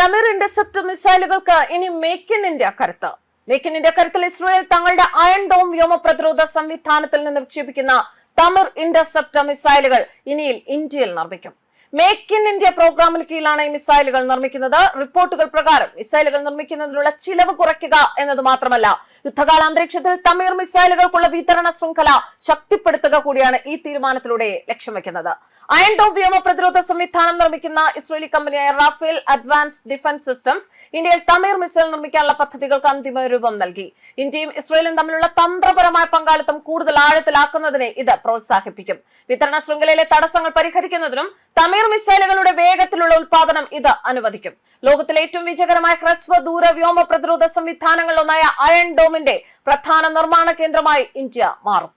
തമിർ interceptor മിസൈലുകൾക്ക് ഇനി make in India കരുത്ത്. Make in India കരുത്തിൽ ഇസ്രായേൽ തങ്ങളുടെ അയൺ ഡോം വ്യോമ പ്രതിരോധ സംവിധാനത്തിൽ നിന്ന് വിക്ഷേപിക്കുന്ന തമിർ ഇന്റർസെപ്റ്റർ മിസൈലുകൾ ഇനി ഇന്ത്യയിൽ നിർമ്മിക്കും. മേക്ക് ഇൻ ഇന്ത്യ പ്രോഗ്രാമിന് കീഴിലാണ് ഈ മിസൈലുകൾ നിർമ്മിക്കുന്നത്. റിപ്പോർട്ടുകൾ പ്രകാരം മിസൈലുകൾ നിർമ്മിക്കുന്നതിനുള്ള ചിലവ് കുറയ്ക്കുക എന്നത് മാത്രമല്ല, യുദ്ധകാല അന്തരീക്ഷത്തിൽ തമിർ മിസൈലുകൾക്കുള്ള വിതരണ ശൃംഖല ശക്തിപ്പെടുത്തുക കൂടിയാണ് ഈ തീരുമാനത്തിലൂടെ ലക്ഷ്യം വെക്കുന്നത്. അയൺ ഡോം വ്യോമ പ്രതിരോധ സംവിധാനം നിർമ്മിക്കുന്ന ഇസ്രയേലി കമ്പനിയായ റാഫേൽ അഡ്വാൻസ്ഡ് ഡിഫൻസ് സിസ്റ്റംസ് ഇന്ത്യയിൽ തമിർ മിസൈൽ നിർമ്മിക്കാനുള്ള പദ്ധതികൾക്ക് അന്തിമ രൂപം നൽകി. ഇന്ത്യയും ഇസ്രയേലും തമ്മിലുള്ള തന്ത്രപരമായ പങ്കാളിത്തം കൂടുതൽ ആഴത്തിലാക്കുന്നതിനെ ഇത് പ്രോത്സാഹിപ്പിക്കും. വിതരണ ശൃംഖലയിലെ തടസ്സങ്ങൾ പരിഹരിക്കുന്നതിനും തമിർ മിസൈലുകളുടെ വേഗത്തിലുള്ള ഉൽപാദനം ഇത് അനുവദിക്കും. ലോകത്തിലെ ഏറ്റവും വിജയകരമായ ഹ്രസ്വ ദൂര വ്യോമ പ്രതിരോധ സംവിധാനങ്ങളിലൊന്നായ അയൺ ഡോമിന്റെ പ്രധാന നിർമ്മാണ കേന്ദ്രമായി ഇന്ത്യ മാറും.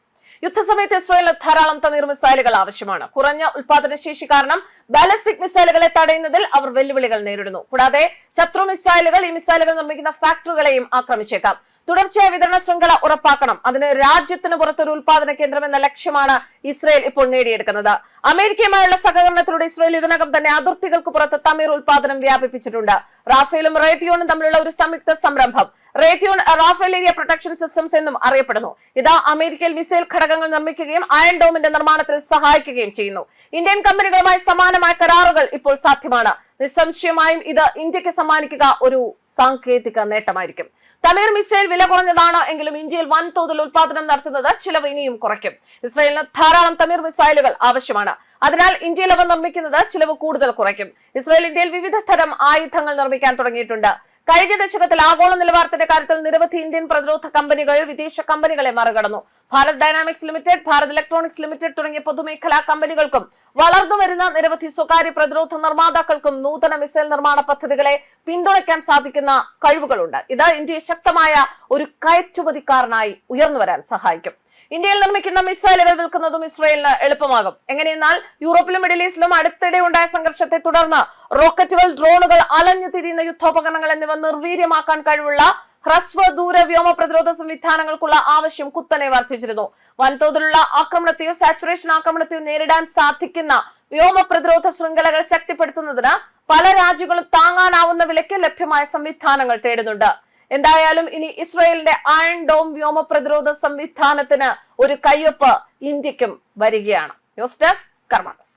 യുദ്ധസമയത്ത് ഇസ്രായേലിന് ധാരാളം തമിർ മിസൈലുകൾ ആവശ്യമാണ്. കുറഞ്ഞ ഉൽപാദന ശേഷി കാരണം ബാലിസ്റ്റിക് മിസൈലുകളെ തടയുന്നതിൽ അവർ വെല്ലുവിളികൾ നേരിടുന്നു. കൂടാതെ ശത്രു മിസൈലുകൾ ഈ മിസൈലുകൾ നിർമ്മിക്കുന്ന ഫാക്ടറികളെയും ആക്രമിച്ചേക്കാം. തുടർച്ചയായ വിതരണ ശൃംഖല ഉറപ്പാക്കണം. അതിന് രാജ്യത്തിന് പുറത്തൊരു ഉൽപാദന കേന്ദ്രം എന്ന ലക്ഷ്യമാണ് ഇസ്രായേൽ ഇപ്പോൾ നേടിയെടുക്കുന്നത്. അമേരിക്കയുമായുള്ള സഹകരണത്തിലൂടെ ഇസ്രായേൽ ഇതിനകം തന്നെ അതിർത്തികൾക്ക് പുറത്ത് തമിർ ഉൽപാദനം വ്യാപിപ്പിച്ചിട്ടുണ്ട്. റാഫേലും റേത്തിയോണും തമ്മിലുള്ള ഒരു സംയുക്ത സംരംഭം റേത്തിയോൺ റാഫേൽ ഏരിയ പ്രൊട്ടക്ഷൻ സിസ്റ്റംസ് എന്നും അറിയപ്പെടുന്നു. ഇത് അമേരിക്കയിൽ മിസൈൽ ഘടകങ്ങൾ നിർമ്മിക്കുകയും അയൺ ഡോമിന്റെ നിർമ്മാണത്തിൽ സഹായിക്കുകയും ചെയ്യുന്നു. ഇന്ത്യൻ കമ്പനികളുമായി സമാനമായ കരാറുകൾ ഇപ്പോൾ സാധ്യമാണ്. നിസ്സംശയമായും ഇത് ഇന്ത്യക്ക് സമ്മാനിക്കുക ഒരു സാങ്കേതിക നേട്ടമായിരിക്കും. തമിർ മിസൈൽ വില കുറഞ്ഞതാണ് എങ്കിലും ഇന്ത്യയിൽ വൻതോതിൽ ഉൽപാദനം നടത്തുന്നത് ചിലവ് ഇനിയും കുറയ്ക്കും. ഇസ്രായേലിന് ധാരാളം തമിർ മിസൈലുകൾ ആവശ്യമാണ്. അതിനാൽ ഇന്ത്യയിൽ അവ നിർമ്മിക്കുന്നത് ചിലവ് കൂടുതൽ കുറയ്ക്കും. ഇസ്രായേൽ ഇന്ത്യയിൽ വിവിധ തരം ആയുധങ്ങൾ നിർമ്മിക്കാൻ തുടങ്ങിയിട്ടുണ്ട്. കഴിഞ്ഞ ദശകത്തിൽ ആഗോള നിലവാരത്തിന്റെ കാര്യത്തിൽ നിരവധി ഇന്ത്യൻ പ്രതിരോധ കമ്പനികൾ വിദേശ കമ്പനികളെ മറികടന്നു. Bharat dynamics limited, Bharat electronics limited തുടങ്ങിയ പൊതുമേഖലാ കമ്പനികൾക്കും വളർന്നുവരുന്ന നിരവധി സ്വകാര്യ പ്രതിരോധ നിർമ്മാതാക്കൾക്കും നൂതന മിസൈൽ നിർമ്മാണ പദ്ധതികളെ പിന്തുണയ്ക്കാൻ സാധിക്കുന്ന കഴിവുകളുണ്ട്. ഇത് ഇന്ത്യയെ ശക്തമായ ഒരു കയറ്റുമതിക്കാരനായി ഉയർന്നു വരാൻ സഹായിക്കും. ഇന്ത്യയിൽ നിർമ്മിക്കുന്ന മിസൈലുകൾ വിൽക്കുന്നതും ഇസ്രായേലിന് എളുപ്പമാകും. എങ്ങനെയെന്നാൽ യൂറോപ്പിലും മിഡിൽ ഈസ്റ്റിലും അടുത്തിടെ ഉണ്ടായ സംഘർഷത്തെ തുടർന്ന് റോക്കറ്റുകൾ, ഡ്രോണുകൾ, അലഞ്ഞു തിരിയുന്ന യുദ്ധോപകരണങ്ങൾ എന്നിവ നിർവീര്യമാക്കാൻ കഴിവുള്ള ഹ്രസ്വ ദൂര വ്യോമ പ്രതിരോധ സംവിധാനങ്ങൾക്കുള്ള ആവശ്യം കുത്തനെ വർദ്ധിച്ചിരുന്നു. വൻതോതിലുള്ള ആക്രമണത്തെയോ സാച്ചുറേഷൻ ആക്രമണത്തെയോ നേരിടാൻ സാധിക്കുന്ന വ്യോമ പ്രതിരോധ ശൃംഖലകൾ ശക്തിപ്പെടുത്തുന്നതിന് പല രാജ്യങ്ങളും താങ്ങാനാവുന്ന വിലയ്ക്ക് ലഭ്യമായ സംവിധാനങ്ങൾ തേടുന്നുണ്ട്. എന്തായാലും ഇനി ഇസ്രായേലിന്റെ അയൺ ഡോം വ്യോമ പ്രതിരോധ സംവിധാനത്തിന് ഒരു കയ്യൊപ്പ് ഇന്ത്യക്കും വരികയാണ്. ന്യൂസ് ഡെസ്ക് കർമ്മ ന്യൂസ്.